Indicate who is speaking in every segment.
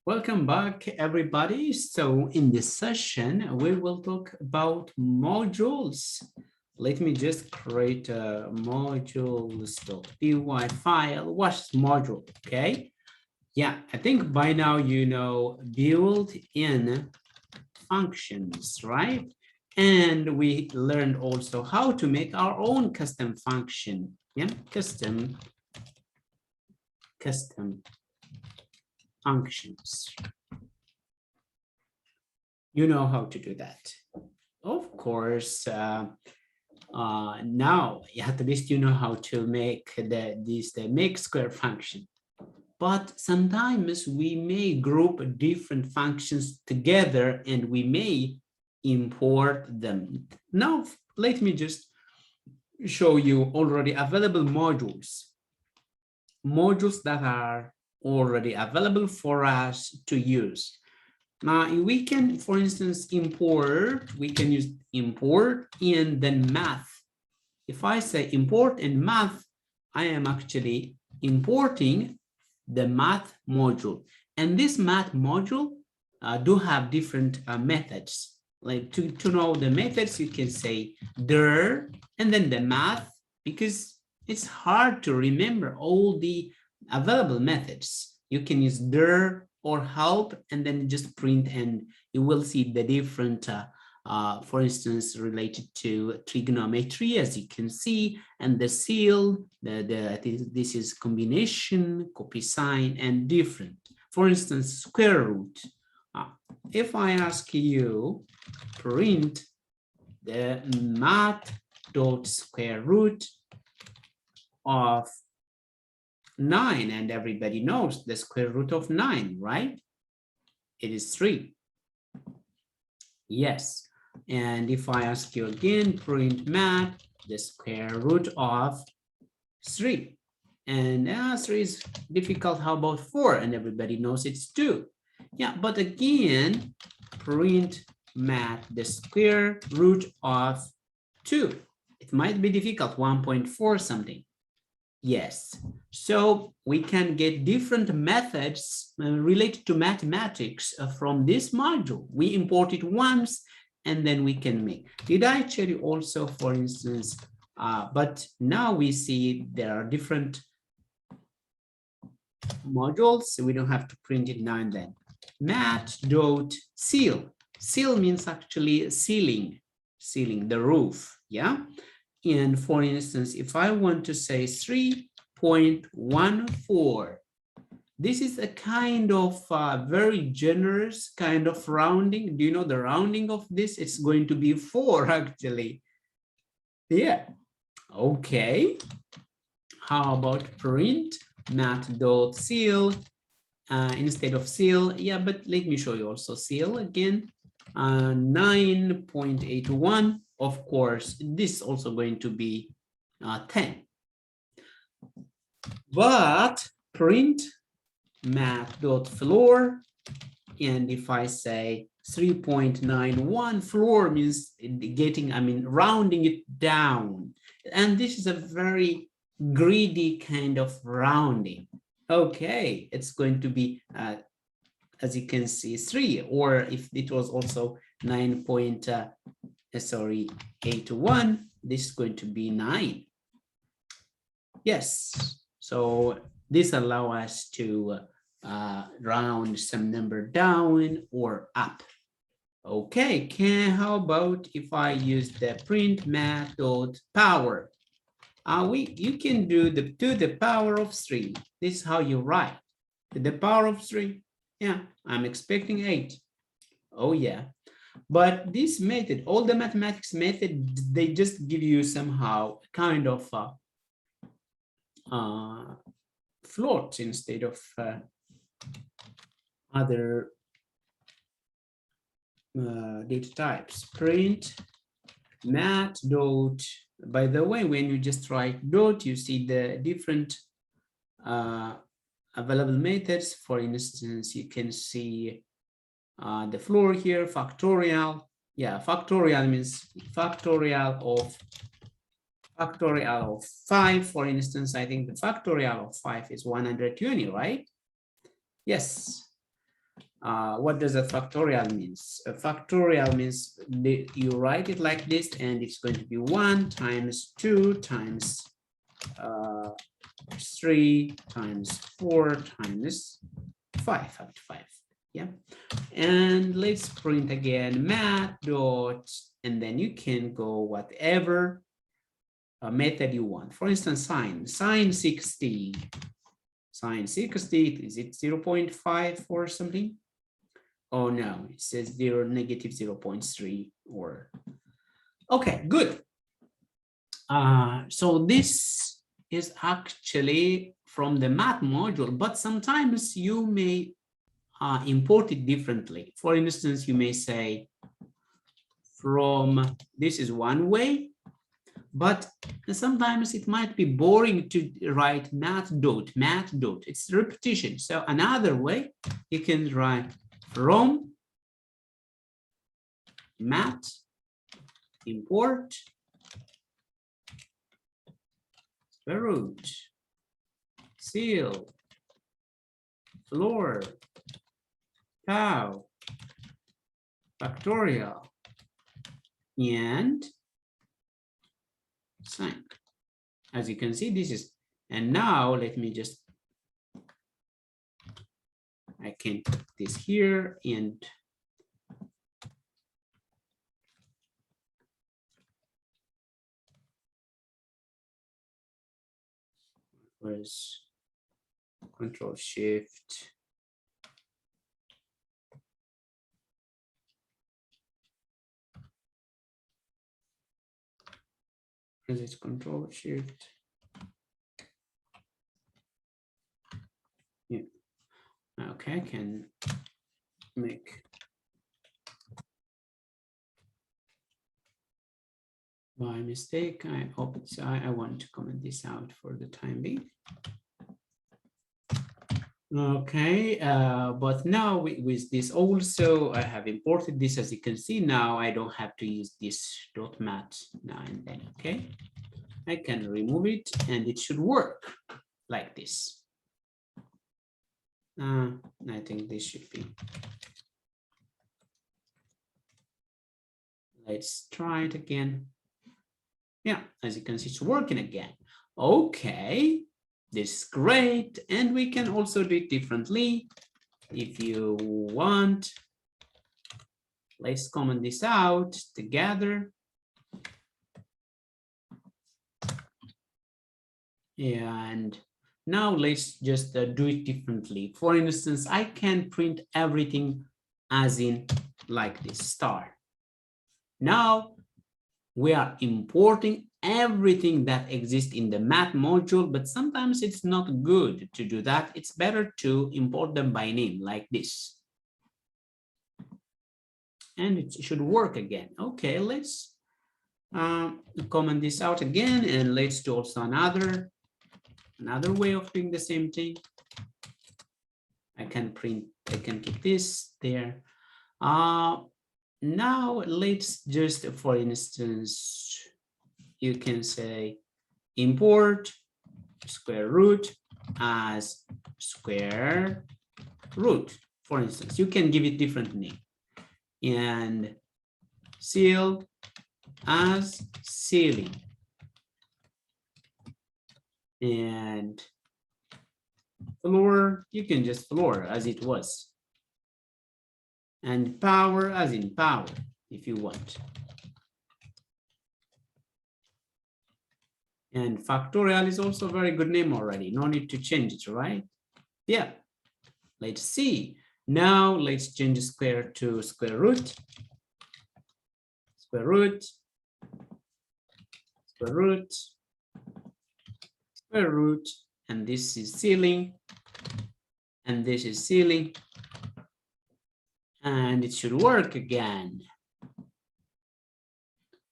Speaker 1: Welcome back, everybody. So in this session, we will talk about modules. Let me just create a modules.py file. What's module? Okay. Yeah, I think by now you know built-in functions, right? And we learned also how to make our own custom function. Yeah, custom functions. You know how to do that. Of course, now at least you know how to make the make square function. But sometimes we may group different functions together and we may import them. Now, let me just show you already available modules. Modules that are already available for us to use. Now we can, for instance, we can use import and then math. If I say import and math, I am actually importing the math module. And this math module do have different methods. Like to know the methods, you can say dir and then the math, because it's hard to remember all the available methods. You can use dir or help and then just print, and you will see the different for instance, related to trigonometry, as you can see, and the seal, this is combination, cosine, and different. For instance, square root. If I ask you print the math dot square root of 9, and everybody knows the square root of 9, right? It is 3. Yes. And if I ask you again, print math, the square root of 3. And 3 is difficult. How about 4? And everybody knows it's 2. Yeah, but again, print math, the square root of 2. It might be difficult, 1.4 something. Yes, so we can get different methods related to mathematics from this module. We import it once and then we can make. Did I tell you also, for instance, but now we see there are different modules, so we don't have to print it now and then. Math.seal. Seal means actually sealing the roof, yeah? And for instance, if I want to say 3.14, this is a kind of very generous kind of rounding. Do you know the rounding of this? It's going to be 4 actually. Yeah. Okay. How about print math.seal instead of seal? Yeah, but let me show you also seal again. 9.81. Of course, this is also going to be 10. But print math.floor, and if I say 3.91, floor means rounding it down. And this is a very greedy kind of rounding. Okay, it's going to be, as you can see, 3, or if it was also 9.81, this is going to be 9. Yes, so this allows us to round some number down or up. Okay, how about if I use the print math.power? You can do to the power of 3. This is how you write. To the power of 3. Yeah, I'm expecting 8. Oh yeah. But this method, all the mathematics method, they just give you somehow kind of float instead of other data types. Print math dot. By the way, when you just write dot, you see the different available methods. For instance, you can see the floor here, factorial. Yeah, factorial means factorial of 5, for instance. I think the factorial of 5 is 120, right? Yes. What does a factorial means? A factorial means you write it like this, and it's going to be 1 times 2 times 3 times 4 times 5 up to 5. Yeah. And let's print again math dot, and then you can go whatever method you want. For instance, sine 60. Sine 60, is it 0.5 or something? Oh no, it says negative 0.3 or, okay, good. So this is actually from the math module, but sometimes you may import it differently. For instance, you may say from, this is one way, but sometimes it might be boring to write math dot. It's repetition. So another way, you can write from math import square root ceil floor tau factorial and sine. As you can see, this is, and now let me just, I can put this here and where's Control Shift. Is it Control Shift? Yeah. Okay, I can make by mistake. I want to comment this out for the time being. Okay, but now with this also, I have imported this. As you can see now, I don't have to use this dot mat now and then. Okay, I can remove it and it should work like this. I think this should be. Let's try it again. Yeah, as you can see, it's working again. Okay, this is great. And we can also do it differently if you want. Let's comment this out together. And now let's just do it differently. For instance, I can print everything as in like this star. Now we are importing everything that exists in the math module, but sometimes it's not good to do that. It's better to import them by name like this. And it should work again. Okay, let's comment this out again, and let's do also another way of doing the same thing. I can keep this there. Now let's just, for instance, you can say import square root as square root. For instance, you can give it different name, and ceil as ceiling, and floor, you can just floor as it was, and power as in power if you want. And factorial is also a very good name already. No need to change it, right? Yeah. Let's see. Now let's change square to square root. Square root. Square root. Square root. And this is ceiling. And this is ceiling. And it should work again.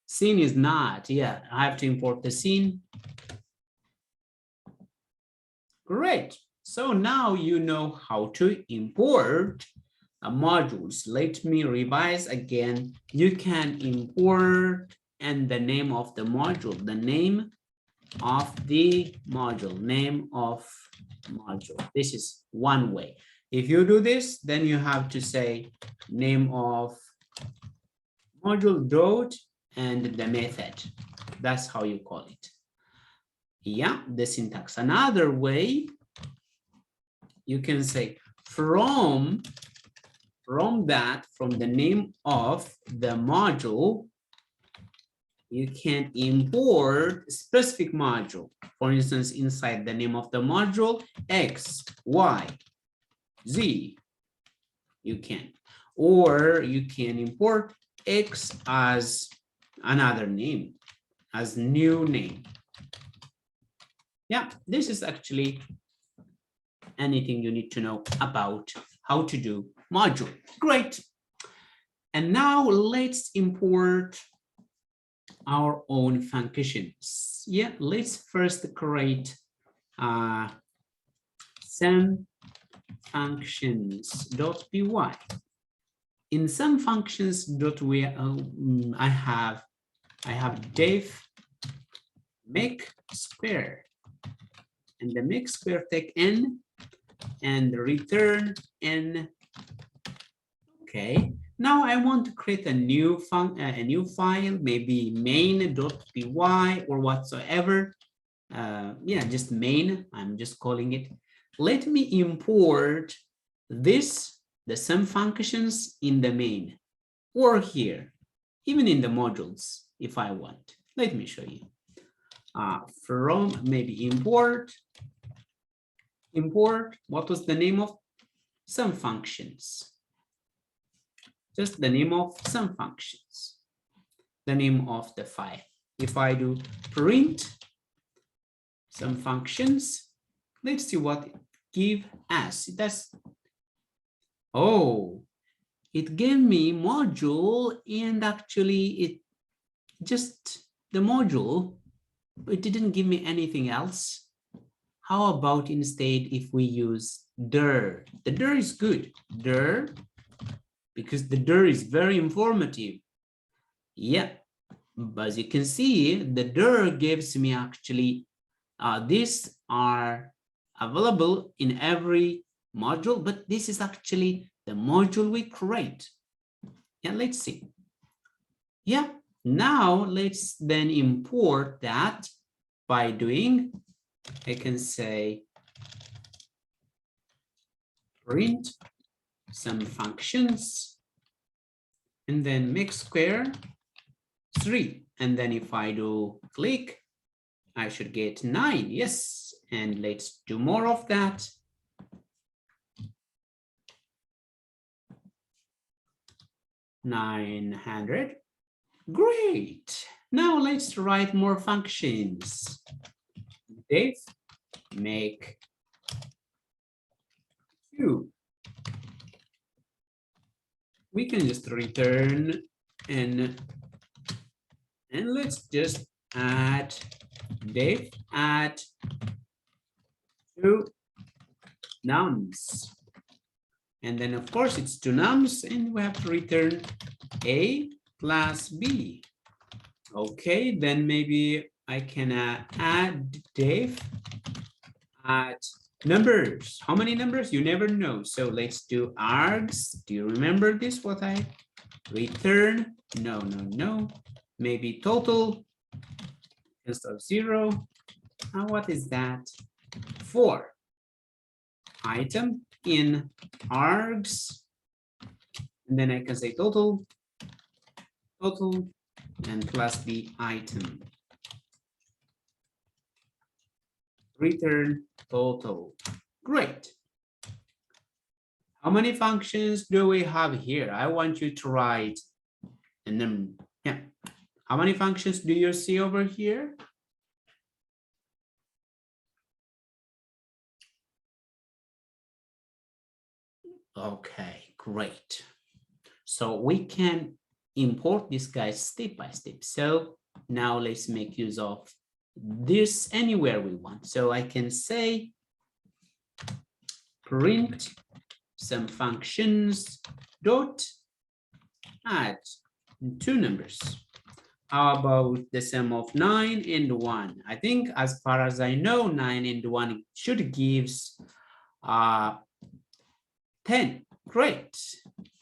Speaker 1: Scene is not. Yeah, I have to import the scene. Great. So now you know how to import modules. Let me revise again. You can import and the name of the module, the name of the module, name of module. This is one way. If you do this, then you have to say name of module dot and the method. That's how you call it. Yeah, the syntax. Another way, you can say from the name of the module, you can import a specific module. For instance, inside the name of the module, X, Y, Z, you can. Or you can import X as another name, as new name. Yeah, this is actually anything you need to know about how to do module. Great. And now let's import our own functions. Yeah, let's first create some functions.py. In some functions.py, I have def make square, and the make square take n and return n. Okay. Now I want to create a new file, maybe main.py or whatsoever. Yeah, just main. I'm just calling it. Let me import this, the sum functions in the main, or here, even in the modules, if I want. Let me show you. From maybe import. What was the name of sum functions? Just the name of some functions, the name of the file. If I do print some functions, let's see what it gives us. It gave me module, and actually it just the module, it didn't give me anything else. How about instead if we use dir? The dir is good. Dir, because the dir is very informative. Yeah, but as you can see, the dir gives me actually, these are available in every module, but this is actually the module we create. Yeah, let's see. Yeah, now let's then import that by doing, I can say print some functions, and then make square 3. And then if I do click, I should get 9. Yes. And let's do more of that. 900. Great. Now let's write more functions. Def make Q. We can just return and let's just add def add 2 nums. And then of course it's 2 nums, and we have to return A plus B. Okay, then maybe I can add def add numbers. How many numbers? You never know. So let's do args. Do you remember this? What I return? No. Maybe total instead of 0. What is that? 4. Item in args. And then I can say total, and plus the item. Return total. Great. How many functions do we have here? I want you to write, and then, yeah. How many functions do you see over here? Okay, great. So we can import this guy step by step. So now let's make use of this anywhere we want. So I can say print some functions dot add 2 numbers. How about the sum of 9 and 1? I think as far as I know, 9 and 1 should gives 10. Great.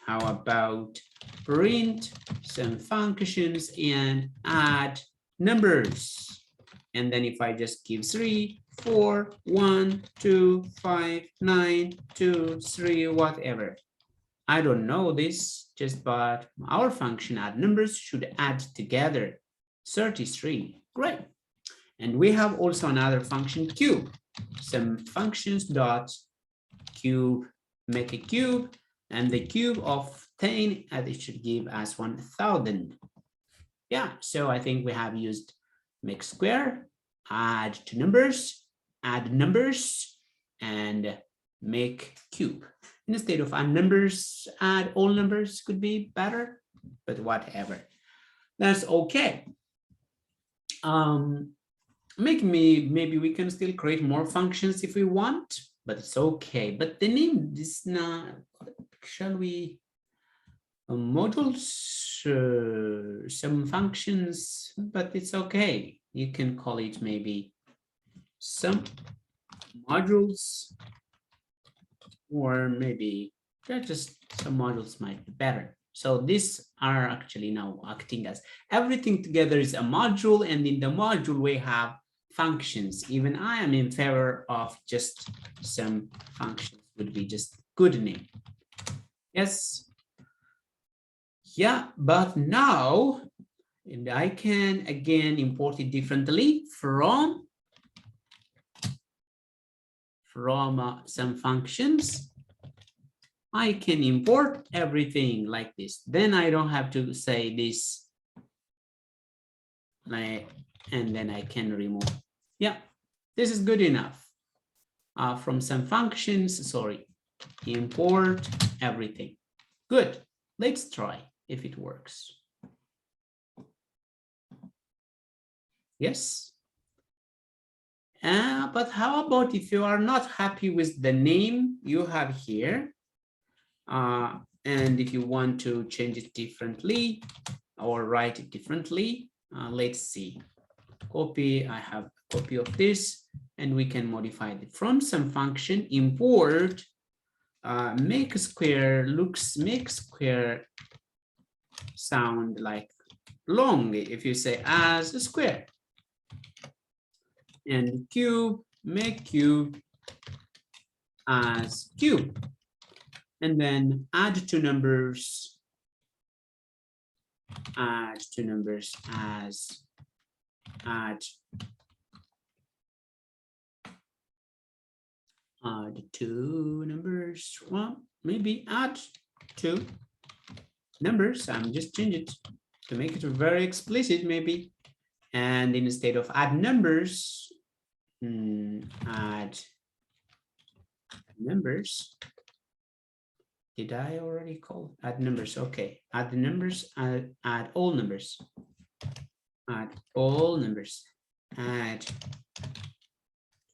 Speaker 1: How about print some functions and add numbers? And then if I just give 3, 4, 1, 2, 5, 9, 2, 3, whatever. I don't know this, just but our function add numbers should add together 33. Great. And we have also another function cube. Some functions dot cube, make a cube, and the cube of 10 it should give us 1000. Yeah, so I think we have used make square, add two numbers, add numbers, and make cube. Instead of add numbers, add all numbers could be better, but whatever. That's okay. Maybe we can still create more functions if we want, but it's okay. But the name is not, shall we? Modules, some functions, but it's okay. You can call it maybe some modules, or maybe just some modules might be better. So these are actually now acting as everything together is a module, and in the module we have functions. Even I am in favor of just some functions would be just good name. Yes. Yeah, but now I can again import it differently from some functions. I can import everything like this. Then I don't have to say this, and then I can remove. Yeah, this is good enough. From some functions, sorry, import everything. Good. Let's try if it works. Yes. But how about if you are not happy with the name you have here, and if you want to change it differently or write it differently, let's see. Copy, I have a copy of this, and we can modify it from some function, import make square make square sound like long if you say as a square, and cube, make cube as cube, and then add two numbers as add two numbers. Well, maybe add two numbers. I'm just change it to make it very explicit maybe, and instead of add numbers, add numbers. Did I already call add numbers? Okay, add the numbers, add all numbers, add all numbers, add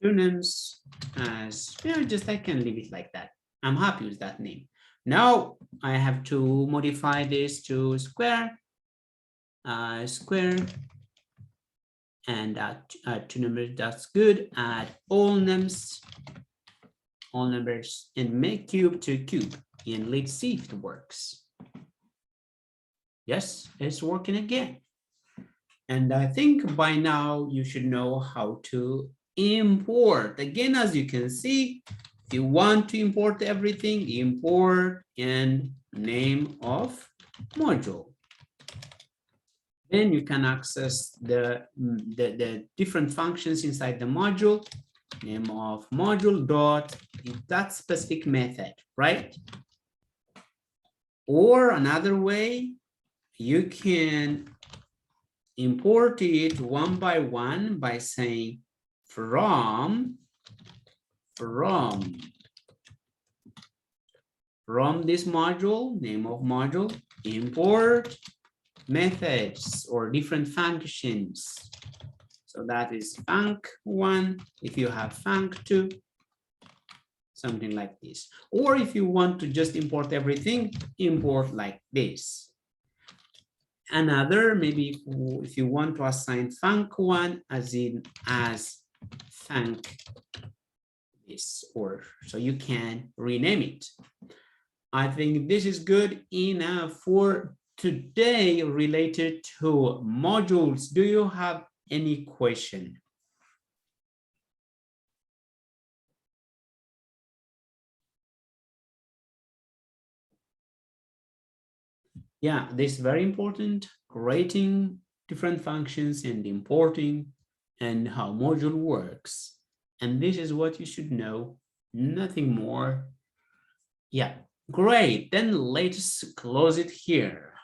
Speaker 1: two nums as, just I can leave it like that. I'm happy with that name. Now I have to modify this to square, square, and add two numbers. That's good. Add all numbers, and make cube to cube. And let's see if it works. Yes, it's working again. And I think by now you should know how to import. Again, as you can see, if you want to import everything, import and name of module. Then you can access the different functions inside the module, name of module dot that specific method, right? Or another way, you can import it one by one by saying from this module, name of module, import methods or different functions. So that is func1, if you have func2, something like this. Or if you want to just import everything, import like this. Another, maybe if you want to assign func1 as func this, or so you can rename it. I think this is good enough for today related to modules. Do you have any question? Yeah, this is very important, creating different functions and importing and how module works. And this is what you should know, nothing more. Yeah, great. Then let's close it here.